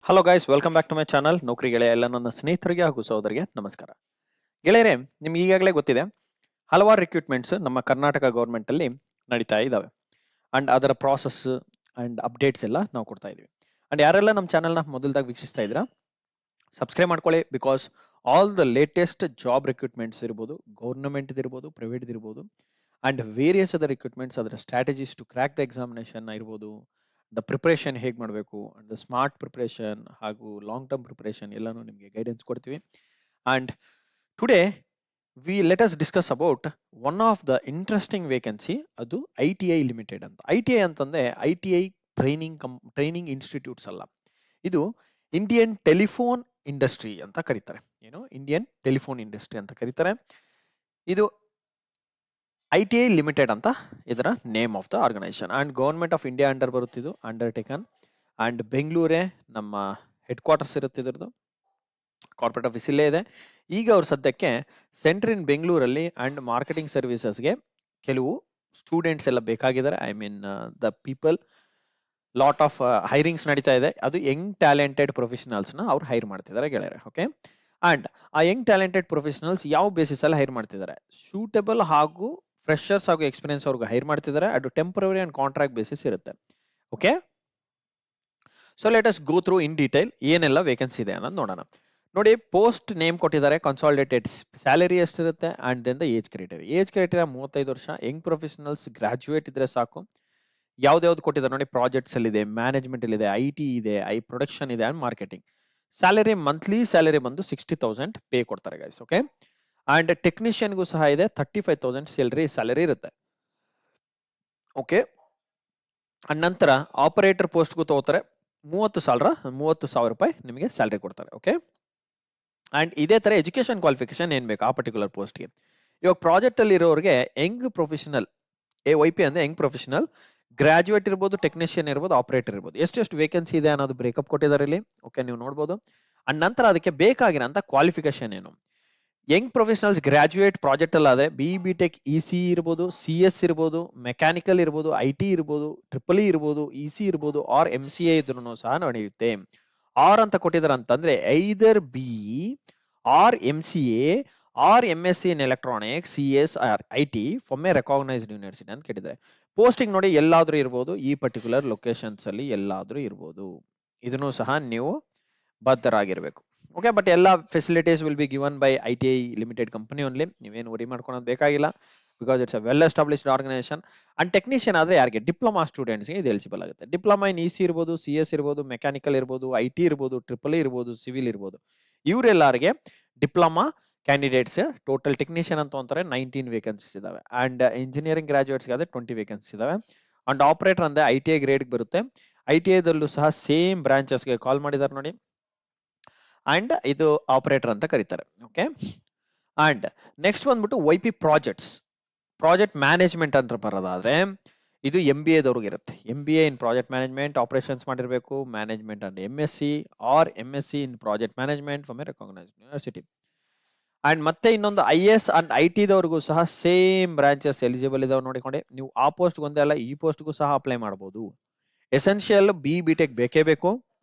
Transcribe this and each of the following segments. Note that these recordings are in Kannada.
Hello guys, welcome back to my channel. ನೌಕರಿ ಗೆಳೆಯ ಎಲ್ಲ ನನ್ನ ಸ್ನೇಹಿತರಿಗೆ ಹಾಗೂ ಸಹೋದರಿಗೆ ನಮಸ್ಕಾರ. ಗೆಳೆಯರೆ, ನಿಮ್ಗೆ ಈಗಾಗಲೇ ಗೊತ್ತಿದೆ, ಹಲವಾರು ರಿಕ್ರೂಟ್ಮೆಂಟ್ಸ್ ನಮ್ಮ ಕರ್ನಾಟಕ ಗೌರ್ಮೆಂಟ್ ಅಲ್ಲಿ ನಡೀತಾ ಇದಾವೆ. ಅಂಡ್ ಅದರ ಪ್ರಾಸೆಸ್ ಅಂಡ್ ಅಪ್ಡೇಟ್ಸ್ ಎಲ್ಲ ನಾವು ಕೊಡ್ತಾ ಇದೀವಿ. ಅಂಡ್ ಯಾರೆಲ್ಲ ನಮ್ಮ ಚಾನಲ್ನ ಮೊದಲದಾಗಿ ವೀಕ್ಷಿಸ್ತಾ ಇದ್ದೀರಾ, ಸಬ್ಸ್ಕ್ರೈಬ್ ಮಾಡ್ಕೊಳ್ಳಿ. Because all the latest job recruitments ಇರ್ಬೋದು, ಗೌರ್ಮೆಂಟ್ ಇರ್ಬೋದು, ಪ್ರೈವೇಟ್ ಇರ್ಬೋದು, ಅಂಡ್ ವೇರಿಯಸ್ ಅದರ್ ರಿಕ್ರೂಟ್ಮೆಂಟ್ಸ್, ಅದರ strategies to crack the examination ಇರ್ಬೋದು, ದ ಪ್ರಿಪರೇಷನ್ ಹೇಗೆ ಮಾಡಬೇಕು, ಅಂಡ್ ದ ಸ್ಮಾರ್ಟ್ ಪ್ರಿಪರೇಷನ್ ಹಾಗೂ ಲಾಂಗ್ ಟರ್ಮ್ ಪ್ರಿಪರೇಷನ್ ಎಲ್ಲಾನು ನಿಮಗೆ ಗೈಡೆನ್ಸ್ ಕೊಡ್ತೀವಿ. And today we let us discuss about one of the interesting vacancy. ಅದು ITI ಲಿಮಿಟೆಡ್ ಅಂತ. ITI ಅಂತಂದ್ರೆ ITI ಟ್ರೈನಿಂಗ್ ಇನ್ಸ್ಟಿಟ್ಯೂಟ್ಸ್ ಅಲ್ಲ, ಇದು ಇಂಡಿಯನ್ ಟೆಲಿಫೋನ್ ಇಂಡಸ್ಟ್ರಿ ಅಂತ ಕರೀತಾರೆ. ಏನು, ಇಂಡಿಯನ್ ಟೆಲಿಫೋನ್ ಇಂಡಸ್ಟ್ರಿ ಅಂತ ಕರೀತಾರೆ. ಇದು ITI ಲಿಮಿಟೆಡ್ ಅಂತ ಇದರ name of the organisation. And government of India under ಬರುತ್ತಿದ್ದು, ಅಂಡರ್ಟೇಕನ್. ಅಂಡ್ ಬೆಂಗಳೂರೇ ನಮ್ಮ ಹೆಡ್ ಕ್ವಾರ್ಟರ್ಸ್ ಇರುತ್ತೆ, ಇದ್ರದ್ದು ಕಾರ್ಪೊರೇಟ್ ಆಫೀಸ್ ಇಲ್ಲೇ ಇದೆ. ಈಗ ಅವ್ರು ಸದ್ಯಕ್ಕೆ ಸೆಂಟರ್ ಇನ್ ಬೆಂಗಳೂರಲ್ಲಿ ಅಂಡ್ ಮಾರ್ಕೆಟಿಂಗ್ ಸರ್ವಿಸಸ್ಗೆ ಕೆಲವು ಸ್ಟೂಡೆಂಟ್ಸ್ ಎಲ್ಲ ಬೇಕಾಗಿದ್ದಾರೆ. I mean the people, lot of hirings ನಡೀತಾ ಇದೆ. ಅದು ಯಂಗ್ ಟ್ಯಾಲೆಂಟೆಡ್ ಪ್ರೊಫೆಷನಲ್ಸ್ ನ ಅವ್ರು ಹೈರ್ ಮಾಡ್ತಿದ್ದಾರೆ ಗೆಳೆಯರೆ. ಓಕೆ, ಅಂಡ್ ಆ ಯಂಗ್ ಟ್ಯಾಲೆಂಟೆಡ್ ಪ್ರೊಫೆಷನಲ್ಸ್ ಯಾವ ಬೇಸಿಸ್ ಅಲ್ಲಿ ಹೈರ್ ಮಾಡ್ತಿದ್ದಾರೆ, ಸೂಟಬಲ್ ಹಾಗೂ ಫ್ರೆಶರ್ಸ್ ಹಾಗೂ ಎಕ್ಸ್ಪೀರಿಯನ್ಸ್ ಅವ್ರಿಗೆ ಹೈರ್ ಮಾಡ್ತಿದ್ದಾರೆ. ಅದು ಟೆಂಪರರಿ ಅಂಡ್ ಕಾಂಟ್ರಾಕ್ಟ್ ಬೇಸಿಸ್ ಇರುತ್ತೆ. Okay, so let us go through in detail ಏನೆಲ್ಲ ವೇಕೆನ್ಸಿ ಇದೆ ಅನ್ನೋದು ನೋಡೋಣ. ನೋಡಿ, ಪೋಸ್ಟ್ ನೇಮ್ ಕೊಟ್ಟಿದ್ದಾರೆ, ಕನ್ಸಾಲಿಡೇಟೆಡ್ ಸ್ಯಾಲರಿ ಎಷ್ಟಿರುತ್ತೆ, and then the age criteria. Age criteria 35 ವರ್ಷ, ಯಂಗ್ ಪ್ರೊಫೆಷನಲ್ಸ್ ಗ್ರಾಜುಯೇಟ್ ಇದ್ರೆ ಸಾಕು. ಯಾವ್ದು ಕೊಟ್ಟಿದ್ದಾರೆ ನೋಡಿ, ಪ್ರಾಜೆಕ್ಟ್ಸ್ ಅಲ್ಲಿ ಇದೆ, ಮ್ಯಾನೇಜ್ಮೆಂಟ್ ಅಲ್ಲಿ ಇದೆ, IT ಇದೆ, ಪ್ರೊಡಕ್ಷನ್ ಇದೆ, and marketing. Salary monthly salary ಬಂದು 60,000 ಪೇ ಕೊಡ್ತಾರೆ ಗೈಸ್. ಓಕೆ, ಅಂಡ್ ಟೆಕ್ನಿಷಿಯನ್ಗೂ ಸಹ ಇದೆ, 35,000 ಸ್ಯಾಲರಿ ಇರುತ್ತೆ. ಓಕೆ, ಅಂಡ್ ನಂತರ ಆಪರೇಟರ್ ಪೋಸ್ಟ್ಗೂ ತಗೋತಾರೆ, 30,000 ರೂಪಾಯಿ ನಿಮಗೆ ಸ್ಯಾಲರಿ ಕೊಡ್ತಾರೆ. ಓಕೆ, ಅಂಡ್ ಇದೇ ತರ ಎಜುಕೇಶನ್ ಕ್ವಾಲಿಫಿಕೇಶನ್ ಏನ್ ಬೇಕು ಆ ಪರ್ಟಿಕ್ಯುಲರ್ ಪೋಸ್ಟ್ಗೆ. ಇವಾಗ ಪ್ರಾಜೆಕ್ಟ್ ಅಲ್ಲಿ ಇರೋರಿಗೆ ಯಂಗ್ ಪ್ರೊಫೆಷನಲ್, YP ಅಂದ್ರೆ ಯಂಗ್ ಪ್ರೊಫೆಷನಲ್, ಗ್ರಾಜುಯೇಟ್ ಇರ್ಬೋದು, ಟೆಕ್ನಿಷಿಯನ್ ಇರ್ಬೋದು, ಆಪರೇಟರ್ ಇರ್ಬೋದು. ಎಷ್ಟು ವೇಕೆನ್ಸಿ ಇದೆ ಅನ್ನೋದು ಬ್ರೇಕಪ್ ಕೊಟ್ಟಿದ್ದಾರೆ ಇಲ್ಲಿ. ಓಕೆ, ನೀವು ನೋಡ್ಬೋದು. ಅಂಡ್ ನಂತರ ಅದಕ್ಕೆ ಬೇಕಾಗಿರೋಂಥ ಕ್ವಾಲಿಫಿಕೇಶನ್ ಏನು, ಯಂಗ್ ಪ್ರೊಫೆಷನಲ್ಸ್ ಗ್ರಾಜುಯೇಟ್ ಪ್ರಾಜೆಕ್ಟ್ ಅಲ್ಲ ಆದ್ರೆ BE.Tech EC ಇರ್ಬೋದು, CS ಇರ್ಬೋದು, ಮೆಕ್ಯಾನಿಕಲ್ ಇರ್ಬೋದು, IT ಇರ್ಬೋದು, EEE ಇರ್ಬೋದು, EC ಇರ್ಬೋದು, ಆರ್ MCA ಇದ್ರೂ ಸಹ ನಡೆಯುತ್ತೆ. ಆರ್ ಅಂತ ಕೊಟ್ಟಿದ್ದಾರೆ ಅಂತಂದ್ರೆ either BE or MCA or MSc in electronics, CS or IT from a recognised university ಅಂತ ಕೇಳಿದ್ದಾರೆ. ಪೋಸ್ಟಿಂಗ್ ನೋಡಿ ಎಲ್ಲಾದ್ರೂ ಇರ್ಬೋದು, ಈ ಪರ್ಟಿಕ್ಯುಲರ್ ಲೊಕೇಶನ್ಸ್ ಅಲ್ಲಿ ಎಲ್ಲಾದ್ರೂ ಇರ್ಬೋದು. ಇದನ್ನು ಸಹ ನೀವು ಬದ್ಧರಾಗಿರ್ಬೇಕು. ಓಕೆ, ಬಟ್ ಎಲ್ಲ facilities will be given by ITI limited company only. ನೀವೇನು ವರಿ ಮಾಡ್ಕೊಳೋದು ಬೇಕಾಗಿಲ್ಲ, because it's a well established organisation. And technician ಆದ್ರೆ ಯಾರಿಗೆ, ಡಿಪ್ಲೊಮಾ ಸ್ಟೂಡೆಂಟ್ಸ್ಗೆ ಇದು ಎಲಿಜಿಬಲ್ ಆಗುತ್ತೆ. ಡಿಪ್ಲೊಮಾ ಇನ್ EC ಇರ್ಬೋದು, CS ಇರ್ಬೋದು, ಮೆಕ್ಯಾನಿಕಲ್ ಇರ್ಬೋದು, IT ಇರ್ಬೋದು, EEE ಇರ್ಬೋದು, ಸಿವಿಲ್ ಇರ್ಬೋದು. ಇವರೆಲ್ಲರಿಗೆ ಡಿಪ್ಲೊಮಾ ಕ್ಯಾಂಡಿಡೇಟ್ಸ್ ಟೋಟಲ್ ಟೆಕ್ನಿಷಿಯನ್ ಅಂತ ಅಂತಾರೆ 19 ವೇಕೆನ್ಸೀಸ್ ಇದಾವೆ. ಅಂಡ್ ಇಂಜಿನಿಯರಿಂಗ್ ಗ್ರಾಜುಯೇಟ್ಸ್ ಆದ್ರೆ 20 ವೇಕೆನ್ಸಿ ಇದಾವೆ. ಅಂಡ್ ಆಪರೇಟರ್ ಅಂದ್ರೆ ITI ಗ್ರೇಡ್ ಬರುತ್ತೆ. ITI ದಲ್ಲೂ ಸಹ ಸೇಮ್ ಬ್ರಾಂಚಸ್ಗೆ ಕಾಲ್ ಮಾಡಿದ್ದಾರೆ ನೋಡಿ, ಅಂಡ್ ಇದು ಆಪರೇಟರ್ ಅಂತ ಕರೀತಾರೆ. ಓಕೆ, ಅಂಡ್ ನೆಕ್ಸ್ಟ್ ಬಂದ್ಬಿಟ್ಟು YP ಪ್ರಾಜೆಕ್ಟ್ ಮ್ಯಾನೇಜ್ಮೆಂಟ್ ಅಂತ ಬರೋದಾದ್ರೆ ಇದು MBA ದವ್ರಿಗೆ ಇರುತ್ತೆ. MBA in project management operations ಮಾಡಿರ್ಬೇಕು, management and MSc or MSc in project management from a recognised university. And ಮತ್ತೆ ಇನ್ನೊಂದು IS ಅಂಡ್ IT ದವ್ರಿಗೂ ಸಹ ಸೇಮ್ ಬ್ರಾಂಚಸ್ ಎಲಿಜಿಬಲ್ ಇದಾವೆ ನೋಡಿಕೊಂಡೆ. ನೀವು ಆ ಪೋಸ್ಟ್ ಒಂದೇ ಅಲ್ಲ, ಈ ಪೋಸ್ಟ್ಗೂ ಸಹ ಅಪ್ಲೈ ಮಾಡಬಹುದು. ಎಸೆನ್ಷಿಯಲ್ BE.Tech ಬೇಕೇ ಬೇಕು,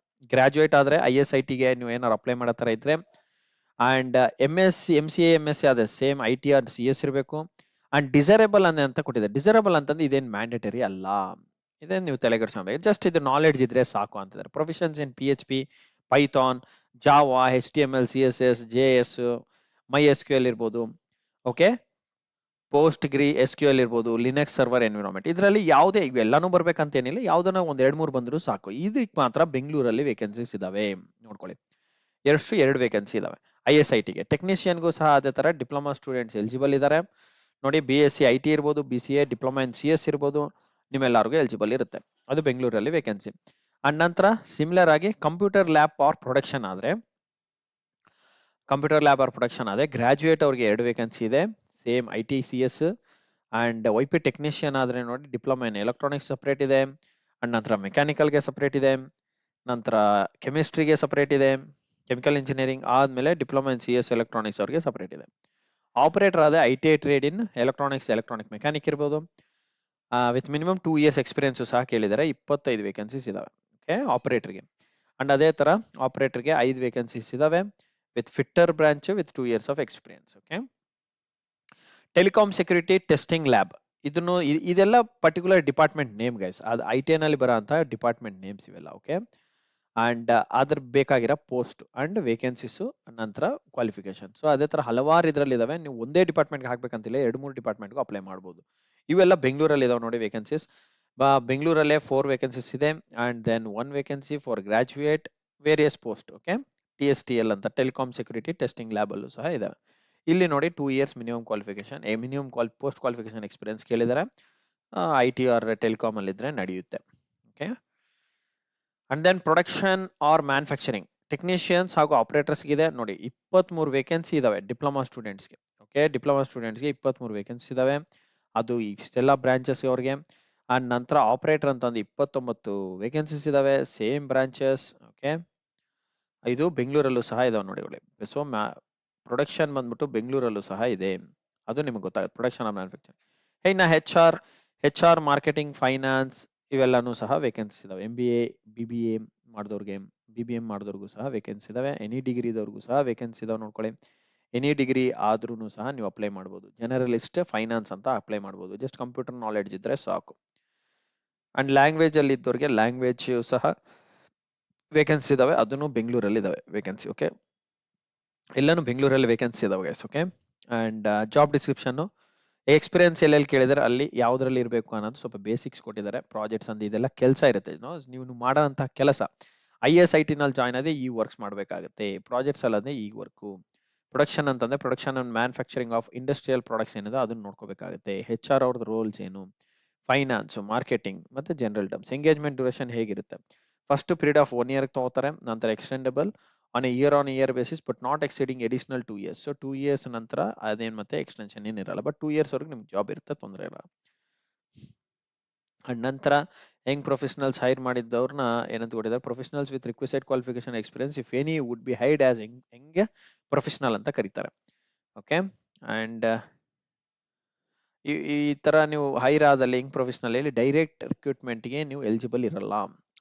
ಗ್ರಾಜುಯೇಟ್ ಆದ್ರೆ IS/ITಗೆ ನೀವು ಏನಾರು ಅಪ್ಲೈ ಮಾಡೋ ತರ ಇದ್ರೆ. ಅಂಡ್ MSc MCA MSc ಆದ್ರೆ ಸೇಮ್ IT ಆರ್ CS ಇರಬೇಕು. ಅಂಡ್ ಡಿಸೈರಬಲ್ ಅಂತ ಕೊಟ್ಟಿದೆ. ಡಿಸೈರಬಲ್ ಅಂತಂದ್ರೆ ಇದೇನು ಮ್ಯಾಂಡೇಟರಿ ಅಲ್ಲ, ಇದೇನು ನೀವು ತಲೆಗೆಡ್ಸ್ಕೊಬೇಕು, ಜಸ್ಟ್ ಇದು ನಾಲೆಡ್ಜ್ ಇದ್ರೆ ಸಾಕು ಅಂತಿದ್ದಾರೆ. ಪ್ರೊಫೆಷನ್ಸ್ ಇನ್ PHP, Python, Java, HTML, CSS, JS, MySQL ಇರ್ಬೋದು. ಓಕೆ, PostgreSQL SQL ಇರ್ಬೋದು, ಲಿನಕ್ಸ್ ಸರ್ವರ್ ಎನ್ವಿರಾನ್ಮೆಂಟ್. ಇದರಲ್ಲಿ ಯಾವುದೇ ಇವೆಲ್ಲಾನು ಬರ್ಬೇಕಂತ ಏನಿಲ್ಲ, ಯಾವ್ದನ್ನ ಒಂದ್ 2-3 ಬಂದ್ರು ಸಾಕು. ಇದಕ್ಕೆ ಮಾತ್ರ ಬೆಂಗಳೂರಲ್ಲಿ ವೇಕೆನ್ಸೀಸ್ ಇದಾವೆ ನೋಡ್ಕೊಳ್ಳಿ. ಎರಡು ವೇಕೆನ್ಸಿ ಇದಾವೆ. IS/ITಗೆ ಟೆಕ್ನಿಷಿಯನ್ಗೂ ಸಹ ಅದೇ ತರ ಡಿಪ್ಲೊಮಾ ಸ್ಟೂಡೆಂಟ್ಸ್ ಎಲಿಜಿಬಲ್ ಇದ್ದಾರೆ ನೋಡಿ. BSc IT ಇರ್ಬೋದು, BCA, ಡಿಪ್ಲೊಮಾ ಇನ್ CS ಇರ್ಬೋದು, ನಿಮ್ಮೆಲ್ಲರಿಗೂ ಎಲಿಜಿಬಲ್ ಇರುತ್ತೆ. ಅದು ಬೆಂಗಳೂರಲ್ಲಿ ವೇಕೆನ್ಸಿ. ಅಂಡ್ ನಂತರ ಸಿಮಿಲರ್ ಆಗಿ ಕಂಪ್ಯೂಟರ್ ಲ್ಯಾಬ್ ಆರ್ ಪ್ರೊಡಕ್ಷನ್ ಆದ್ರೆ ಗ್ರಾಜುಯೇಟ್ ಅವ್ರಿಗೆ 2 ವೇಕೆನ್ಸಿ ಇದೆ, same IT CS. And YP technician ಆದ್ರೆ ನೋಡಿ ಡಿಪ್ಲೊಮಾ ಇನ್ ಎಲೆಕ್ಟ್ರಾನಿಕ್ಸ್ ಸಪರೇಟ್ ಇದೆ, ಅಂಡ್ ನಂತರ ಮೆಕ್ಯಾನಿಕಲ್ಗೆ ಸಪರೇಟ್ ಇದೆ, ನಂತರ ಕೆಮಿಸ್ಟ್ರಿಗೆ ಸಪರೇಟ್ ಇದೆ, ಕೆಮಿಕಲ್ ಇಂಜಿನಿಯರಿಂಗ್ ಆದ್ಮೇಲೆ ಡಿಪ್ಲೊಮಾ ಇನ್ CS ಎಲೆಕ್ಟ್ರಾನಿಕ್ಸ್ ಅವ್ರಿಗೆ ಸಪರೇಟ್ ಇದೆ. ಆಪರೇಟರ್ ಆದ್ರೆ ITI trade in electronic mechanic ಇರ್ಬೋದು, ವಿತ್ ಮಿನಿಮಮ್ 2 years ಎಕ್ಸ್ಪೀರಿಯನ್ಸ್ ಸಹ ಕೇಳಿದ್ದಾರೆ. 25 ವೇಕೆನ್ಸೀಸ್ ಇದಾವೆ. ಓಕೆ, ಆಪರೇಟರ್ಗೆ. ಅಂಡ್ ಅದೇ ತರ ಆಪರೇಟರ್ಗೆ 5 ವೇಕೆನ್ಸೀಸ್ ಇದಾವೆ with fitter branch with 2 years of experience. Okay, telecom security testing lab ಇದನ್ನು ಇದೆಲ್ಲ ಪರ್ಟಿಕ್ಯುಲರ್ ಡಿಪಾರ್ಟ್ಮೆಂಟ್ ನೇಮ್ ಗೈಸ್, ಅದು ITI ನಲ್ಲಿ ಬರೋಂತಹ ಡಿಪಾರ್ಟ್ಮೆಂಟ್ ನೇಮ್ಸ್ ಇವೆಲ್ಲ. ಓಕೆ, ಅಂಡ್ ಅದ್ರ ಬೇಕಾಗಿರೋ ಪೋಸ್ಟ್ ಅಂಡ್ ವೇಕೆನ್ಸೀಸ್ ನಂತರ ಕ್ವಾಲಿಫಿಕೇಶನ್. ಸೊ ಅದೇ ತರ ಹಲವಾರು ಇದರಲ್ಲಿ ಇದಾವೆ, ನೀವು ಒಂದೇ ಡಿಪಾರ್ಟ್ಮೆಂಟ್ಗೆ ಹಾಕ್ಬೇಕಂತಿಲ್ಲ, 2-3 ಡಿಪಾರ್ಟ್ಮೆಂಟ್ಗೂ ಅಪ್ಲೈ ಮಾಡ್ಬೋದು. ಇವೆಲ್ಲ ಬೆಂಗಳೂರಲ್ಲಿ ಇದಾವೆ ನೋಡಿ ವೇಕೆನ್ಸೀಸ್. ಬೆಂಗಳೂರಲ್ಲೇ 4 ವೇಕೆನ್ಸೀಸ್ ಇದೆ and then 1 vacancy for graduate various post. Okay, TSTL ಅಂತ ಟೆಲಿಕಾಂ ಸೆಕ್ಯೂರಿಟಿ ಟೆಸ್ಟಿಂಗ್ ಲ್ಯಾಬ್ ಅಲ್ಲೂ ಸಹ ಇದಾವೆ. ಇಲ್ಲಿ ನೋಡಿ 2 years minimum qualification, minimum post qualification experience ಕೇಳಿದ್ದಾರೆ. IT ಆರ್ ಟೆಲಿಕಾಮ್ ಅಲ್ಲಿ ಇದ್ರೆ ನಡೆಯುತ್ತೆ. Okay, and then production or manufacturing technicians ಹಾಗೂ ಆಪರೇಟರ್ಸ್ ಇದೆ ನೋಡಿ 23 ವೇಕೆನ್ಸಿ ಇದಾವೆ ಡಿಪ್ಲೊಮಾ ಸ್ಟೂಡೆಂಟ್ಸ್ಗೆ. ಓಕೆ, ಡಿಪ್ಲೊಮಾ ಸ್ಟೂಡೆಂಟ್ಸ್ಗೆ 23 ವೇಕೆನ್ಸಿ ಇದಾವೆ, ಅದು ಇಷ್ಟೆಲ್ಲ ಬ್ರಾಂಚಸ್ ಅವ್ರಿಗೆ. ಅಂಡ್ ನಂತರ ಆಪರೇಟರ್ ಅಂತಂದು 29 ವೇಕೆನ್ಸೀಸ್ ಇದಾವೆ, ಸೇಮ್ ಬ್ರಾಂಚಸ್. ಓಕೆ, ಇದು ಬೆಂಗಳೂರಲ್ಲೂ ಸಹ ಇದಾವೆ ನೋಡಿ ಒಳ್ಳೆ. ಸೊ ಪ್ರೊಡಕ್ಷನ್ ಬಂದ್ಬಿಟ್ಟು ಬೆಂಗಳೂರಲ್ಲೂ ಸಹ ಇದೆ, ಅದು ನಿಮ್ಗೆ ಗೊತ್ತಾಗುತ್ತೆ ಪ್ರೊಡಕ್ಷನ್ ಆರ್ ಮ್ಯಾನುಫ್ಯಾಕ್ಚರಿಂಗ್. ಇನ್ನು HR ಮಾರ್ಕೆಟಿಂಗ್ ಫೈನಾನ್ಸ್ ಇವೆಲ್ಲಾನು ಸಹ ವೇಕೆನ್ಸಿ ಇದಾವೆ. MBA BBA ಮಾಡಿದವ್ರಿಗೆ, BBM ಮಾಡಿದವ್ರಿಗೂ ಸಹ ವೇಕೆನ್ಸಿ ಇದಾವೆ. ಎನಿ ಡಿಗ್ರಿ ಇದವ್ರಿಗೂ ಸಹ ವೇಕೆನ್ಸಿ ಇದಾವೆ ನೋಡ್ಕೊಳ್ಳಿ. ಎನಿ ಡಿಗ್ರಿ ಆದ್ರೂ ಸಹ ನೀವು ಅಪ್ಲೈ ಮಾಡ್ಬೋದು. ಜನರಲಿಸ್ಟ್ ಫೈನಾನ್ಸ್ ಅಂತ ಅಪ್ಲೈ ಮಾಡ್ಬೋದು, ಜಸ್ಟ್ ಕಂಪ್ಯೂಟರ್ ನಾಲೆಡ್ಜ್ ಇದ್ರೆ ಸಾಕು. ಅಂಡ್ ಲ್ಯಾಂಗ್ವೇಜ್ ಅಲ್ಲಿ ಇದ್ದವ್ರಿಗೆ ಲ್ಯಾಂಗ್ವೇಜ್ ಸಹ ವೇಕೆನ್ಸಿ ಇದಾವೆ, ಅದನ್ನು ಬೆಂಗಳೂರಲ್ಲಿ ಇದಾವೆ ವೇಕೆನ್ಸಿ. ಓಕೆ, ಎಲ್ಲಾನು ಬೆಂಗಳೂರಲ್ಲಿ ವೇಕೆನ್ಸಿ ಇದಾವೆ guys. Okay, and job description experience ಎಲ್ಲೆಲ್ಲಿ ಕೇಳಿದರೆ ಅಲ್ಲಿ ಯಾವ್ದ್ರಲ್ಲಿ ಇರಬೇಕು ಅನ್ನೋದು ಸ್ವಲ್ಪ ಬೇಸಿಕ್ಸ್ ಕೊಟ್ಟಿದ್ದಾರೆ. ಪ್ರಾಜೆಕ್ಟ್ಸ್ ಅಂತ ಇದೆಲ್ಲ ಕೆಲಸ ಇರುತ್ತೆ, ನೀವು ಮಾಡೋಂತಹ ಕೆಲಸ. ISIT ನಲ್ಲಿ ಜಾಯ್ನ್ ಆದ್ರೆ ಈ ವರ್ಕ್ಸ್ ಮಾಡಬೇಕಾಗುತ್ತೆ, ಪ್ರಾಜೆಕ್ಟ್ಸ್ ಅಲ್ಲದೆ ಈ ವರ್ಕು. ಪ್ರೊಡಕ್ಷನ್ ಅಂತಂದ್ರೆ production and manufacturing of industrial products ಏನಿದೆ ಅದನ್ನ ನೋಡ್ಕೋಬೇಕಾಗುತ್ತೆ. HR ಅವ್ರದ್ದು ರೋಲ್ಸ್ ಏನು, ಫೈನಾನ್ಸ್, ಮಾರ್ಕೆಟಿಂಗ್ ಮತ್ತೆ ಜನರಲ್ ಟರ್ಮ್ಸ್. ಎಂಗೇಜ್ಮೆಂಟ್ ಡ್ಯೂರೇಷನ್ ಹೇಗಿರುತ್ತೆ, ಫಸ್ಟ್ ಪೀರಿಯಡ್ ಆಫ್ 1 year ತಗೋತಾರೆ, ನಂತರ extendable on year basis but not exceeding additional 2 years. So 2 years ನಂತರ ಅದೇನ್ ಮತ್ತೆ ಎಕ್ಸ್ಟೆನ್ಷನ್ ಏನಿರಲ್ಲ, ಬಟ್ 2 years ವರೆಗೂ ನಿಮ್ಗೆ ಜಾಬ್ ಇರುತ್ತೆ, ತೊಂದರೆ ಇಲ್ಲ. ಅಂಡ್ ನಂತರ ಯಂಗ್ ಪ್ರೊಫೆಷನಲ್ಸ್ ಹೈರ್ ಮಾಡಿದ್ದವ್ರನ್ನ ಏನಂತ ಕೊಟ್ಟಿದ್ದಾರೆ, professionals with requested qualification experience if any would be hide as Young professional ಅಂತ ಕರೀತಾರೆ. ಓಕೆ, ಅಂಡ್ ಈ ತರ ನೀವು ಹೈರ್ ಆದಲ್ಲಿ ಯಂಗ್ ಪ್ರೊಫೆಷನಲ್ ಅಲ್ಲಿ ಡೈರೆಕ್ಟ್ ರಿಕ್ರೂಟ್ಮೆಂಟ್ಗೆ ನೀವು ಎಲಿಜಿಬಲ್ ಇರಲ್ಲ.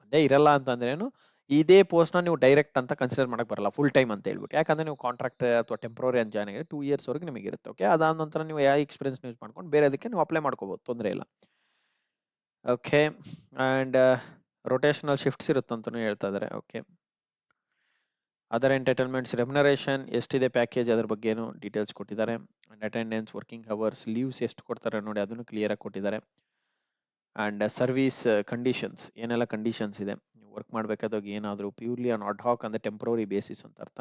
ಅದೇ ಇರಲ್ಲ ಅಂತಂದ್ರೆ ಏನು, ಇದೇ ಪೋಸ್ಟ್ ನ ನೀವು ಡೈರೆಕ್ಟ್ ಅಂತ ಕನ್ಸಿಡರ್ ಮಾಡಕ್ ಬರಲ್ಲ, ಫುಲ್ ಟೈಮ್ ಅಂತ ಹೇಳ್ಬಿಟ್ಟು. ಯಾಕಂದ್ರೆ ನೀವು ಕಾಂಟ್ರಾಕ್ಟ್ ಅಥವಾ ಟೆಂಪ್ರರಿ ಅಂತ ಜಾಯ್ನ್ ಆಗಿದೆ 2 years ವರೆಗೂ ನಿಮಗೆ ಇರುತ್ತೆ. ಓಕೆ, ಅದಾದ ನಂತರ ನೀವು ಯಾವ ಎಕ್ಸ್ಪೀರಿಯನ್ಸ್ ಯೂಸ್ ಮಾಡ್ಕೊಂಡು ಬೇರೆ ಅದಕ್ಕೆ ನೀವು ಅಪ್ಲೈ ಮಾಡ್ಕೋಬಹುದು, ತೊಂದರೆ ಇಲ್ಲ. ಓಕೆ, ಅಂಡ್ ರೊಟೇಷನಲ್ ಶಿಫ್ಟ್ಸ್ ಇರುತ್ತಂತನೂ ಹೇಳ್ತಾ ಇದಾರೆ. ಓಕೆ, ಅದರ್ ಎಂಟರ್ಟೈನ್ಮೆಂಟ್ಸ್ ರೆಮ್ಯುನರೇಷನ್ ಎಷ್ಟಿದೆ ಪ್ಯಾಕೇಜ್ ಅದ್ರ ಬಗ್ಗೆನು ಡೀಟೇಲ್ಸ್ ಕೊಟ್ಟಿದ್ದಾರೆ. And attendance, working hours, leaves ಎಷ್ಟು ಕೊಡ್ತಾರೆ ನೋಡಿ ಅದನ್ನು ಕ್ಲಿಯರ್ ಆಗಿ ಕೊಟ್ಟಿದ್ದಾರೆ. ಅಂಡ್ ಸರ್ವಿಸ್ ಕಂಡೀಷನ್ಸ್ ಏನೆಲ್ಲ ಕಂಡೀಷನ್ಸ್ ಇದೆ, ನೀವು ವರ್ಕ್ ಮಾಡ್ಬೇಕಾದಾಗ ಏನಾದ್ರು ಪ್ಯೂರ್ಲಿ ಆನ್ ಅಡ್ ಹಾಕ್ ಅಂದ್ರೆ ಟೆಂಪ್ರರಿ ಬೇಸಿಸ್ ಅಂತ ಅರ್ಥ.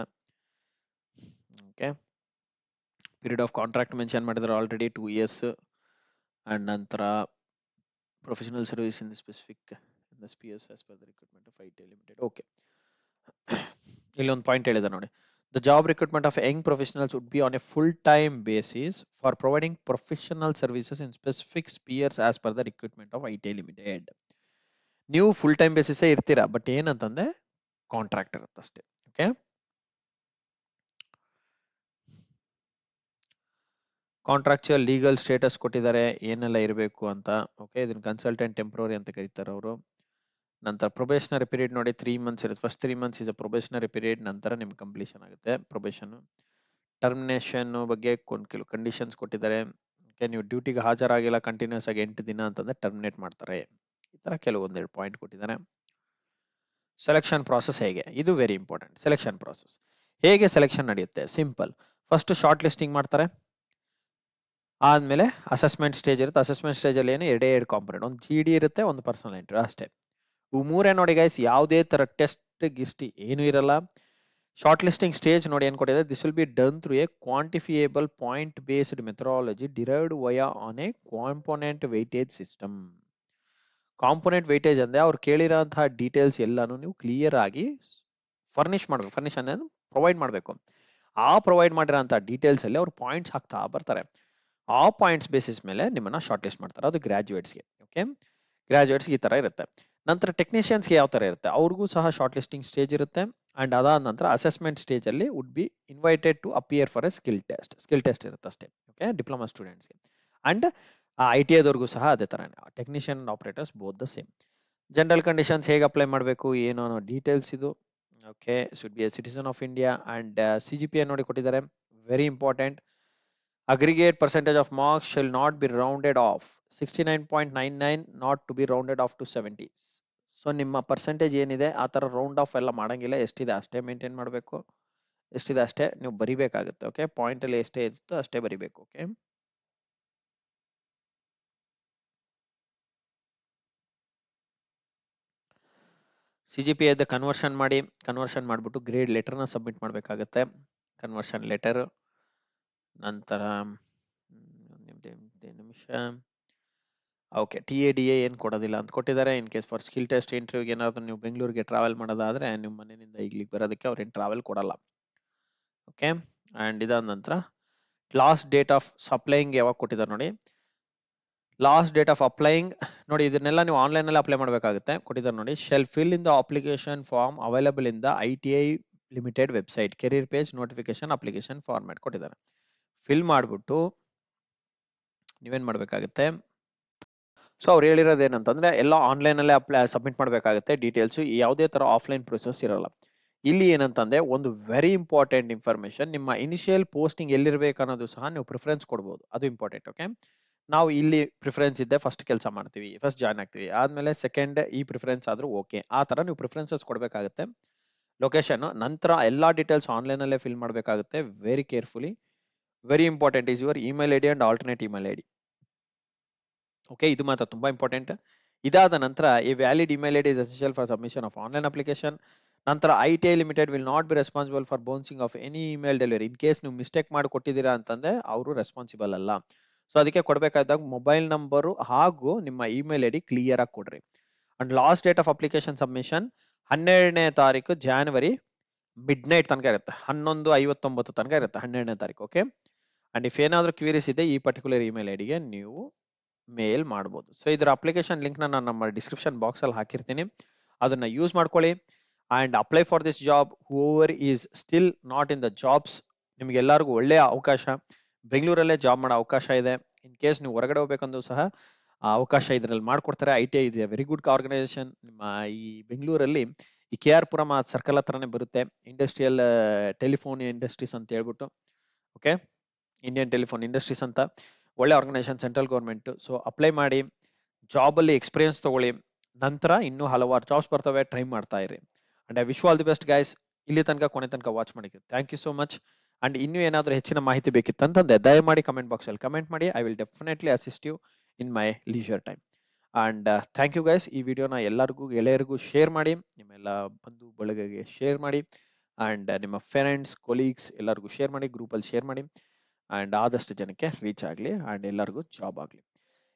Okay, period of contract mention ಮಾಡಿದ್ರೆ ಆಲ್ರೆಡಿ 2 years. ಅಂಡ್ ನಂತರ professional service in specific in the spears as per the recruitment of ITI limited. Okay, ಇಲ್ಲೊಂದು ಪಾಯಿಂಟ್ ಹೇಳಿದೆ ನೋಡಿ, the job recruitment of Young professionals would be on A full time basis for providing professional services in specific spears as per the recruitment of ITI limited. ನೀವು ಫುಲ್ ಟೈಮ್ ಬೇಸಿಸ್ ಇರ್ತೀರಾ, ಬಟ್ ಏನಂತಂದ್ರೆ ಕಾಂಟ್ರಾಕ್ಟ್ ಇರುತ್ತೆ ಅಷ್ಟೇ. ಓಕೆ, ಕಾಂಟ್ರಾಕ್ಚುಯಲ್ ಲೀಗಲ್ ಸ್ಟೇಟಸ್ ಕೊಟ್ಟಿದ್ದಾರೆ ಏನೆಲ್ಲ ಇರಬೇಕು ಅಂತ. ಓಕೆ, ಇದನ್ನ ಕನ್ಸಲ್ಟೆಂಟ್ ಟೆಂಪ್ರರಿ ಅಂತ ಕರೀತಾರೆ ಅವರು. ನಂತರ ಪ್ರೊಬೇಷನರಿ ಪೀರಿಯಡ್ ನೋಡಿ 3 months ಇರುತ್ತೆ. First 3 months is a probationary period, ನಂತರ ನಿಮ್ಗೆ ಕಂಪ್ಲೀಷನ್ ಆಗುತ್ತೆ ಪ್ರೊಬೇಷನ್. ಟರ್ಮಿನೇಷನ್ ಬಗ್ಗೆ ಕೆಲವು ಕಂಡೀಷನ್ಸ್ ಕೊಟ್ಟಿದ್ದಾರೆ. ಓಕೆ, ನೀವು ಡ್ಯೂಟಿಗೆ ಹಾಜರಾಗಿಲ್ಲ ಕಂಟಿನ್ಯೂಸ್ ಆಗಿ 8 ದಿನ ಅಂತಂದ್ರೆ ಟರ್ಮಿನೇಟ್ ಮಾಡ್ತಾರೆ. ಈ ತರ ಕೆಲವೊಂದೆರಡು ಪಾಯಿಂಟ್ ಕೊಟ್ಟಿದ್ದಾರೆ. ಸೆಲೆಕ್ಷನ್ ಪ್ರಾಸೆಸ್ ಹೇಗೆ, ಇದು ವೆರಿ ಇಂಪಾರ್ಟೆಂಟ್. ಸೆಲೆಕ್ಷನ್ ಪ್ರಾಸೆಸ್ ಹೇಗೆ ಸೆಲೆಕ್ಷನ್ ನಡೆಯುತ್ತೆ, ಸಿಂಪಲ್. ಫಸ್ಟ್ ಶಾರ್ಟ್ ಲಿಸ್ಟಿಂಗ್ ಮಾಡ್ತಾರೆ, ಆದ್ಮೇಲೆ ಅಸೆಸ್ಮೆಂಟ್ ಸ್ಟೇಜ್ ಇರುತ್ತೆ. ಅಸೆಸ್ಮೆಂಟ್ ಸ್ಟೇಜ್ ಅಲ್ಲಿ ಏನು 2 ಕಾಂಪೊನೆಂಟ್, ಒಂದು GD ಇರುತ್ತೆ, ಒಂದು ಪರ್ಸನಲ್ ಇಂಟರ್ವ್ಯೂ ಅಷ್ಟೇ. ಇವು ಮೂರೇ ನೋಡಿ ಗೈಸ್, ಯಾವುದೇ ತರ ಟೆಸ್ಟ್ ಗಿಸ್ಟ್ ಏನು ಇರಲ್ಲ. ಶಾರ್ಟ್ ಲಿಸ್ಟಿಂಗ್ ಸ್ಟೇಜ್ ನೋಡಿ ಏನ್ ಕೊಟ್ಟಿದೆ, this will be done through a quantifiable point based methodology derived via on a component weightage system. Component weightage ಅಂದ್ರೆ ಅವ್ರು ಕೇಳಿರೋಂತಹ ಡೀಟೇಲ್ಸ್ ಎಲ್ಲಾನು ನೀವು ಕ್ಲಿಯರ್ ಆಗಿ ಫರ್ನಿಶ್ ಮಾಡ್ಬೇಕು. ಫರ್ನಿಶ್ ಅಂದ್ರೆ ಪ್ರೊವೈಡ್ ಮಾಡಬೇಕು. ಆ ಪ್ರೊವೈಡ್ ಮಾಡಿರೋಂಥ ಡೀಟೇಲ್ಸ್ ಅಲ್ಲಿ ಅವ್ರು ಪಾಯಿಂಟ್ಸ್ ಹಾಕ್ತಾ ಬರ್ತಾರೆ. ಆ ಪಾಯಿಂಟ್ಸ್ ಬೇಸಿಸ್ ಮೇಲೆ ನಿಮ್ಮನ್ನ ಶಾರ್ಟ್ ಲಿಸ್ಟ್ ಮಾಡ್ತಾರೆ. ಅದು ಗ್ರಾಜುಯೇಟ್ಸ್ಗೆ. ಓಕೆ, ಗ್ರಾಜುಯೇಟ್ಸ್ಗೆ ಈ ತರ ಇರುತ್ತೆ. ನಂತರ ಟೆಕ್ನಿಷಿಯನ್ಸ್ಗೆ ಯಾವ ತರ ಇರುತ್ತೆ, ಅವ್ರಿಗೂ ಸಹ ಶಾರ್ಟ್ ಲಿಸ್ಟಿಂಗ್ ಸ್ಟೇಜ್ ಇರುತ್ತೆ. ಅಂಡ್ ಅದಾದ ನಂತರ ಅಸೆಸ್ಮೆಂಟ್ ಸ್ಟೇಜ್ ಅಲ್ಲಿ would be invited to appear for a skill test. Skill test ಇರುತ್ತೆ ಅಷ್ಟೇ. ಓಕೆ, ಡಿಪ್ಲೊಮಾ ಸ್ಟೂಡೆಂಟ್ಸ್ಗೆ. ಅಂಡ್ ITI ದವ್ರಿಗೂ ಸಹ ಅದೇ ತರ, technician operators both the same. General conditions ಹೇಗೆ ಅಪ್ಲೈ ಮಾಡಬೇಕು ಏನು ಅನ್ನೋ ಡೀಟೇಲ್ಸ್ ಇದು. Okay, should be a citizen of India and CGPA ನೋಡಿ ಕೊಟ್ಟಿದ್ದಾರೆ, very important. Aggregate percentage of marks shall not B rounded off 69.99 not to be rounded off to 70. So ನಿಮ್ಮ ಪರ್ಸೆಂಟೇಜ್ ಏನಿದೆ ಆ ಥರ ರೌಂಡ್ ಆಫ್ ಎಲ್ಲ ಮಾಡಂಗಿಲ್ಲ, ಎಷ್ಟಿದೆ ಅಷ್ಟೇ ಮೇಂಟೈನ್ ಮಾಡಬೇಕು, ಎಷ್ಟಿದೆ ಅಷ್ಟೇ ನೀವು ಬರಿಬೇಕಾಗುತ್ತೆ. ಓಕೆ, ಪಾಯಿಂಟ್ ಅಲ್ಲಿ ಎಷ್ಟೇ ಇತ್ತು ಅಷ್ಟೇ ಬರಿಬೇಕು. ಓಕೆ, CGPA ಕನ್ವರ್ಷನ್ ಮಾಡಿ, ಕನ್ವರ್ಷನ್ ಮಾಡಿಬಿಟ್ಟು ಗ್ರೇಡ್ ಲೆಟರ್ನ ಸಬ್ಮಿಟ್ ಮಾಡಬೇಕಾಗುತ್ತೆ. ಕನ್ವರ್ಷನ್ ಲೆಟರ್ ನಂತರ ನಿಮಿಷ. ಓಕೆ, TADA ಏನು ಕೊಡೋದಿಲ್ಲ ಅಂತ ಕೊಟ್ಟಿದ್ದಾರೆ. In case for skill test ಇಂಟರ್ವ್ಯೂಗೆ ಏನಾದರೂ ನೀವು ಬೆಂಗಳೂರಿಗೆ ಟ್ರಾವೆಲ್ ಮಾಡೋದಾದ್ರೆ ನಿಮ್ಮ ಮನೆಯಿಂದ ಇಲ್ಲಿಗೆ ಬರೋದಕ್ಕೆ ಅವ್ರೇನು ಟ್ರಾವೆಲ್ ಕೊಡಲ್ಲ. ಓಕೆ, ಆ್ಯಂಡ್ ಇದಾದ ನಂತರ ಲಾಸ್ಟ್ ಡೇಟ್ ಆಫ್ ಅಪ್ಲೈಯಿಂಗ್ ಯಾವಾಗ ಕೊಟ್ಟಿದ್ದಾರೆ ನೋಡಿ. ಲಾಸ್ಟ್ ಡೇಟ್ ಆಫ್ ಅಪ್ಲೈಯಿಂಗ್ ನೋಡಿ, ಇದನ್ನೆಲ್ಲ ನೀವು ಆನ್ಲೈನಲ್ಲಿ ಅಪ್ಲೈ ಮಾಡಬೇಕಾಗುತ್ತೆ. ಕೊಟ್ಟಿದ್ದಾರೆ ನೋಡಿ, shall fill in the application form available in the ITI limited website, career page, notification, application format ಕೊಟ್ಟಿದ್ದಾರೆ. ಫಿಲ್ ಮಾಡಿಬಿಟ್ಟು ನೀವೇನು ಮಾಡಬೇಕಾಗುತ್ತೆ. ಸೊ ಅವ್ರು ಹೇಳಿರೋದು ಏನಂತಂದ್ರೆ ಎಲ್ಲ ಆನ್ಲೈನಲ್ಲೇ ಸಬ್ಮಿಟ್ ಮಾಡಬೇಕಾಗುತ್ತೆ ಡೀಟೇಲ್ಸು, ಯಾವುದೇ ಥರ ಆಫ್ಲೈನ್ ಪ್ರೊಸೆಸ್ ಇರಲ್ಲ. ಇಲ್ಲಿ ಏನಂತಂದ್ರೆ ಒಂದು ವೆರಿ ಇಂಪಾರ್ಟೆಂಟ್ ಇನ್ಫಾರ್ಮೇಶನ್, ನಿಮ್ಮ ಇನಿಷಿಯಲ್ ಪೋಸ್ಟಿಂಗ್ ಎಲ್ಲಿರ್ಬೇಕು ಅನ್ನೋದು ಸಹ ನೀವು ಪ್ರಿಫರೆನ್ಸ್ ಕೊಡ್ಬೋದು, ಅದು ಇಂಪಾರ್ಟೆಂಟ್. ಓಕೆ, ನಾವು ಇಲ್ಲಿ ಪ್ರಿಫರೆನ್ಸ್ ಇದ್ದೆ ಫಸ್ಟ್ ಕೆಲಸ ಮಾಡ್ತೀವಿ, ಫಸ್ಟ್ ಜಾಯ್ನ್ ಆಗ್ತೀವಿ, ಆದ್ಮೇಲೆ ಸೆಕೆಂಡ್ ಈ ಪ್ರಿಫರೆನ್ಸ್ ಆದ್ರೂ ಓಕೆ, ಆ ತರ ನೀವು ಪ್ರಿಫರೆನ್ಸಸ್ ಕೊಡಬೇಕಾಗುತ್ತೆ. ಲೊಕೇಶನ್ ನಂತರ ಎಲ್ಲಾ ಡೀಟೇಲ್ಸ್ ಆನ್ಲೈನ್ ಅಲ್ಲೇ ಫಿಲ್ ಮಾಡಬೇಕಾಗುತ್ತೆ. Very carefully, very important is your email ID and alternate email ID. Okay, ಇದು ಮಾತ್ರ ತುಂಬಾ ಇಂಪಾರ್ಟೆಂಟ್. ಇದಾದ ನಂತರ ಈ valid email ID is essential for submission of online application. ನಂತರ ITI limited will not be responsible for bouncing of any email delivery. In case ನೀವು ಮಿಸ್ಟೇಕ್ ಮಾಡಿ ಕೊಟ್ಟಿದ್ದೀರಾ ಅಂತಂದ್ರೆ ಅವರು ರೆಸ್ಪಾನ್ಸಿಬಲ್ ಅಲ್ಲ. ಸೊ ಅದಕ್ಕೆ ಕೊಡಬೇಕಾದಾಗ ಮೊಬೈಲ್ ನಂಬರು ಹಾಗೂ ನಿಮ್ಮ ಇಮೇಲ್ ID ಕ್ಲಿಯರ್ ಆಗಿ ಕೊಡ್ರಿ. And last date of application submission 12ನೇ ತಾರೀಕು ಜಾನ್ವರಿ ಮಿಡ್ ನೈಟ್ ತನಕ ಇರುತ್ತೆ, 11:59 ತನಕ ಇರುತ್ತೆ 12ನೇ ತಾರೀಕು. ಓಕೆ, ಅಂಡ್ ಇಫ್ ಏನಾದರೂ ಕ್ವೀರೀಸ್ ಇದೆ ಈ ಪರ್ಟಿಕ್ಯುಲರ್ ಇಮೇಲ್ ಐಡಿಗೆ ನೀವು ಮೇಲ್ ಮಾಡ್ಬೋದು. ಸೊ ಇದರ ಅಪ್ಲಿಕೇಶನ್ ಲಿಂಕ್ ನಾನು ನಮ್ಮ ಡಿಸ್ಕ್ರಿಪ್ಷನ್ ಬಾಕ್ಸ್ ಅಲ್ಲಿ ಹಾಕಿರ್ತೀನಿ, ಅದನ್ನ ಯೂಸ್ ಮಾಡ್ಕೊಳ್ಳಿ. And apply for this job whoever is still not in the jobs. ನಿಮ್ಗೆಲ್ಲರಿಗೂ ಒಳ್ಳೆಯ ಅವಕಾಶ, ಬೆಂಗಳೂರಲ್ಲೇ ಜಾಬ್ ಮಾಡೋ ಅವಕಾಶ ಇದೆ. ಇನ್ ಕೇಸ್ ನೀವು ಹೊರಗಡೆ ಹೋಗ್ಬೇಕಂದ್ರೂ ಸಹ ಅವಕಾಶ ಇದರಲ್ಲಿ ಮಾಡ್ಕೊಡ್ತಾರೆ. ITI ಇದೆ ವೆರಿ ಗುಡ್ ಆರ್ಗನೈಸೇಷನ್. ನಿಮ್ಮ ಈ ಬೆಂಗಳೂರಲ್ಲಿ ಈ KR ಪುರಂ ಸರ್ಕಲ್ ಹತ್ರನೇ ಬರುತ್ತೆ, ಇಂಡಸ್ಟ್ರಿಯಲ್ ಟೆಲಿಫೋನ್ ಇಂಡಸ್ಟ್ರೀಸ್ ಅಂತ ಹೇಳ್ಬಿಟ್ಟು. ಓಕೆ, ಇಂಡಿಯನ್ ಟೆಲಿಫೋನ್ ಇಂಡಸ್ಟ್ರೀಸ್ ಅಂತ ಒಳ್ಳೆ organisation, central government. So apply ಮಾಡಿ, ಜಾಬ್ ಅಲ್ಲಿ ಎಕ್ಸ್ಪೀರಿಯನ್ಸ್ ತಗೊಳ್ಳಿ, ನಂತರ ಇನ್ನೂ ಹಲವಾರು ಜಾಬ್ಸ್ ಬರ್ತವೆ, ಟ್ರೈ ಮಾಡ್ತಾ ಇರಿ. And I wish all the best guys. ಇಲ್ಲಿ ತನಕ ಕೊನೆ ತನಕ ವಾಚ್ ಮಾಡಿದ್ದೆ thank you so much. And ಇನ್ನೂ ಏನಾದರೂ ಹೆಚ್ಚಿನ ಮಾಹಿತಿ ಬೇಕಿತ್ತಂತಂದ್ರೆ ದಯಮಾಡಿ ಕಮೆಂಟ್ ಬಾಕ್ಸ್ ಅಲ್ಲಿ ಕಮೆಂಟ್ ಮಾಡಿ, I will definitely assist you in my leisure time. And thank you guys. ಈ ವಿಡಿಯೋನ ಎಲ್ಲರಿಗೂ ಗೆಳೆಯರಿಗೂ ಶೇರ್ ಮಾಡಿ, ನಿಮ್ಮೆಲ್ಲ ಬಂಧು ಬಳಗಗೆ ಶೇರ್ ಮಾಡಿ, ಅಂಡ್ ನಿಮ್ಮ ಫ್ರೆಂಡ್ಸ್ ಕೊಲೀಗ್ಸ್ ಎಲ್ಲರಿಗೂ ಶೇರ್ ಮಾಡಿ, ಗ್ರೂಪಲ್ಲಿ ಶೇರ್ ಮಾಡಿ, ಅಂಡ್ ಆದಷ್ಟು ಜನಕ್ಕೆ ರೀಚ್ ಆಗಲಿ ಅಂಡ್ ಎಲ್ಲರಿಗೂ ಜಾಬ್ ಆಗಲಿ.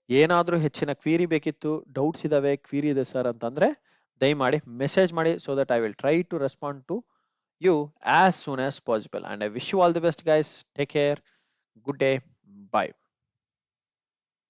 ಏನಾದರೂ ಹೆಚ್ಚಿನ ಕ್ವೀರಿ ಬೇಕಿತ್ತು, ಡೌಟ್ಸ್ ಇದಾವೆ, ಕ್ವೀರಿ ಇದೆ ಸರ್ ಅಂತಂದ್ರೆ ದಯಮಾಡಿ ಮೆಸೇಜ್ ಮಾಡಿ, so that I will try to respond to you as soon as possible. And I wish you all the best guys. Take care. Good day. Bye.